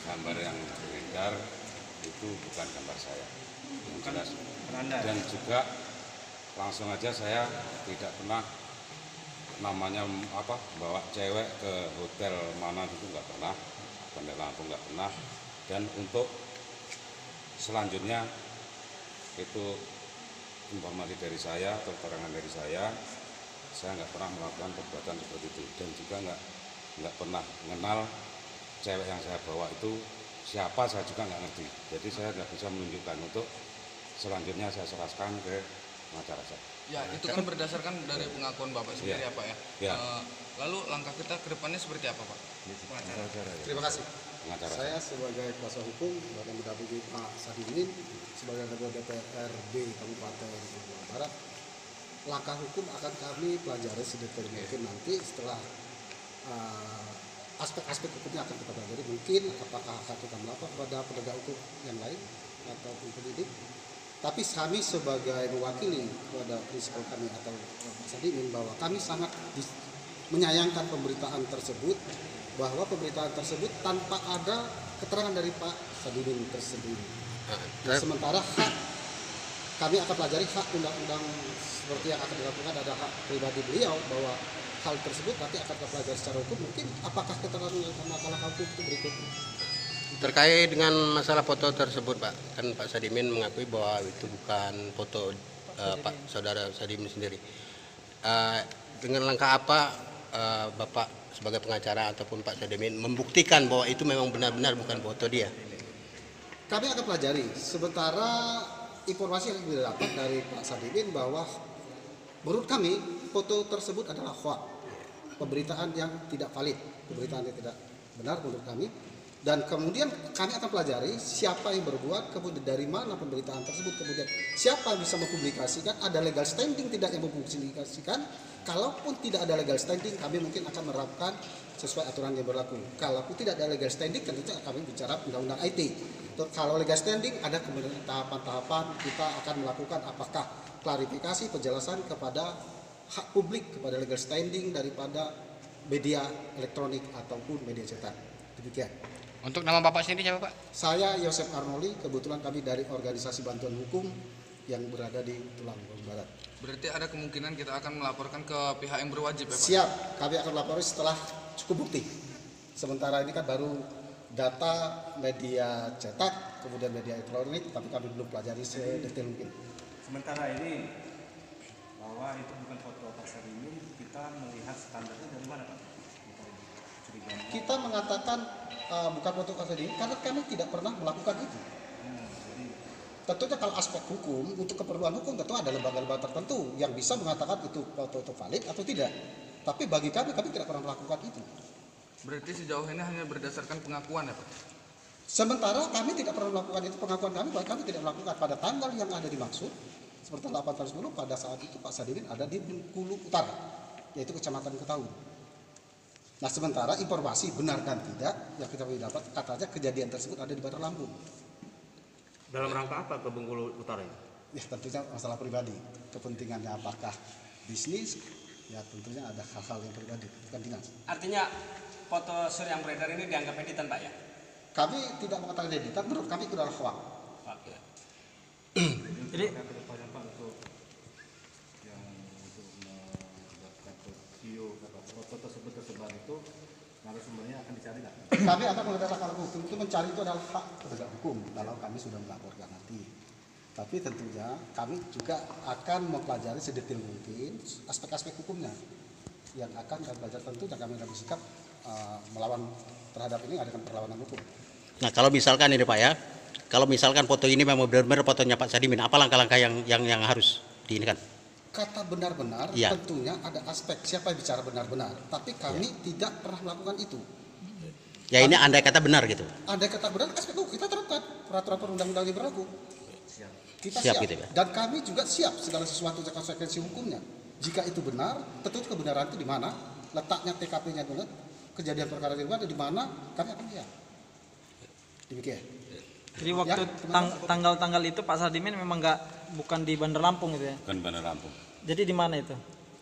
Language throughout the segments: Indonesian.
gambar yang beredar itu bukan gambar saya, yang jelas. Dan juga langsung aja saya tidak pernah namanya bawa cewek ke hotel mana itu nggak pernah, Bandar Lampung nggak pernah. Dan untuk selanjutnya itu informasi dari saya atau keterangan dari saya nggak pernah melakukan perbuatan seperti itu, dan juga nggak pernah mengenal cewek yang saya bawa itu siapa, saya juga nggak ngerti. Jadi saya nggak bisa menunjukkan. Untuk selanjutnya saya serahkan ke pengacara saya. Ya, itu kan berdasarkan dari pengakuan Bapak sendiri ya Pak ya. Ya. Lalu langkah kita ke depannya seperti apa Pak? Terima kasih. Pengacara Saya sebagai kuasa hukum bahkan mendampingi Pak Sadimin sebagai Ketua DPRD Kabupaten Jawa Barat. Langkah hukum akan kami pelajari sedetail mungkin nanti setelah aspek-aspek hukumnya akan kita pelajari. Mungkin apakah akan kita melapor kepada penegak hukum yang lain ataupun penyidik. Tapi kami sebagai mewakili kepada prinsipal kami atau Pak Sadimin bahwa kami sangat menyayangkan pemberitaan tersebut, bahwa pemberitaan tersebut tanpa ada keterangan dari Pak Sadimin tersebut. Sementara hak kami akan pelajari hak undang-undang seperti yang akan dilakukan, ada hak pribadi beliau bahwa hal tersebut nanti akan kita pelajari secara hukum. Mungkin apakah keterangan langkah hukum itu berikutnya. Terkait dengan masalah foto tersebut Pak, kan Pak Sadimin mengakui bahwa itu bukan foto Pak Saudara Sadimin sendiri. Dengan langkah apa Bapak sebagai pengacara ataupun Pak Sadimin membuktikan bahwa itu memang benar-benar bukan foto dia? Kami akan pelajari. Sementara informasi yang kita dapat dari Pak Sadimin bahwa menurut kami foto tersebut adalah hoax, pemberitaan yang tidak valid, pemberitaan yang tidak benar menurut kami. Dan kemudian kami akan pelajari siapa yang berbuat, kemudian dari mana pemberitaan tersebut, kemudian siapa yang bisa mempublikasikan, ada legal standing tidak yang mempublikasikan. Kalaupun tidak ada legal standing, kami mungkin akan menerapkan sesuai aturan yang berlaku. Kalaupun tidak ada legal standing, tentunya kami bicara undang-undang IT. Kalau legal standing, ada kemudian tahapan-tahapan kita akan melakukan apakah klarifikasi, penjelasan kepada hak publik, kepada legal standing daripada media elektronik ataupun media cetak. Demikian. Untuk nama Bapak sendiri siapa Pak? Saya Yosef Arnoli, kebetulan kami dari organisasi bantuan hukum yang berada di Tulang Barat. Berarti ada kemungkinan kita akan melaporkan ke pihak yang berwajib ya Pak? Siap, kami akan melapor setelah cukup bukti. Sementara ini kan baru data media cetak, kemudian media elektronik, tapi kami belum pelajari sedetail mungkin. Sementara ini bahwa itu bukan foto Pak Sadimin, kita melihat standarnya dari mana Pak? Kita mengatakan bukan foto Pak Sadimin karena kami tidak pernah melakukan itu. Tentunya kalau aspek hukum, untuk keperluan hukum tentu ada lembaga-lembaga tertentu yang bisa mengatakan itu foto valid atau tidak. Tapi bagi kami tidak pernah melakukan itu. Berarti sejauh ini hanya berdasarkan pengakuan ya Pak? Sementara kami tidak pernah melakukan itu, pengakuan kami bahwa kami tidak melakukan pada tanggal yang ada dimaksud. Seperti 8 tahun 10 pada saat itu Pak Sadimin ada di Bengkulu Utara, yaitu Kecamatan Ketaun. Nah sementara informasi benar dan tidak yang kita dapat katanya kejadian tersebut ada di Bandar Lampung. Dalam rangka apa ke Bengkulu Utara ini? Ya tentunya masalah pribadi, kepentingannya apakah bisnis, ya tentunya ada hal-hal yang pribadi, bukan dinas. Artinya foto sur yang beredar ini dianggap editan Pak ya? Kami tidak mengatakan editan, menurut kami itu adalah hoax. Jadi kedepannya Pak untuk yang untuk mendapatkan video atau foto tersebut tersebar itu narasumbernya akan dicari nggak? Kami akan mengadakan hukum itu, mencari itu adalah hak penegak hukum kalau kami sudah melaporkan nanti. Tapi tentunya kami juga akan mempelajari sedetail mungkin aspek-aspek hukumnya yang akan kami pelajari. Tentunya kami akan bersikap melawan terhadap ini, adakan perlawanan hukum. Nah kalau misalkan ini Pak ya, kalau misalkan foto ini memang benar-benar fotonya Pak Sadimin, apa langkah-langkah yang harus diinikan? Kata benar-benar ya. Tentunya ada aspek siapa yang bicara benar-benar, tapi kami tidak pernah melakukan itu. Ya ini andai kata benar gitu. Andai kata benar, aspek hukum kita terapkan peraturan perundang-undang yang berlaku. Kita Siap siap gitu ya? Dan kami juga siap segala sesuatu konsekuensi hukumnya. Jika itu benar, tentu kebenaran itu di mana, letaknya TKP-nya benar, kejadian perkara di mana, kami akan lihat. Demikian. Jadi waktu tanggal-tanggal itu Pak Sadimin memang bukan di Bandar Lampung gitu ya? Bukan Bandar Lampung. Jadi di mana itu?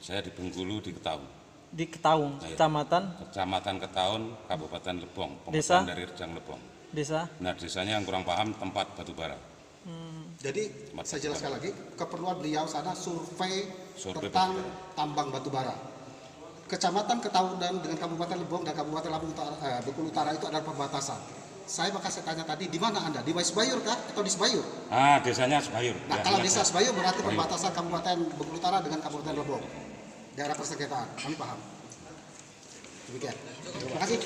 Saya di Bengkulu, di Ketaun. Di Ketaun, Nah, Kecamatan? Kecamatan Ketaun, Kabupaten Lebong, Desa? dari Rejang Lebong. Desa. Nah, desanya yang kurang paham tempat batu bara. Jadi saya jelaskan lagi, keperluan beliau sana survei Survei tentang batu bara. tambang batu bara. Kecamatan Ketaudan dengan Kabupaten Lebong dan Kabupaten Lampung Utara, Bengkulu Utara itu adalah perbatasan. Saya tanya tadi, di mana Anda? Di Sebayur kah atau di Sebayur? Ah, desanya Sebayur. Nah, Ya, kalau ya, desa ya. Sebayur berarti Sebayur. perbatasan Kabupaten Bengkulu Utara dengan Kabupaten Lebong. Daerah persengketaan. Kami paham. Demikian. Terima kasih.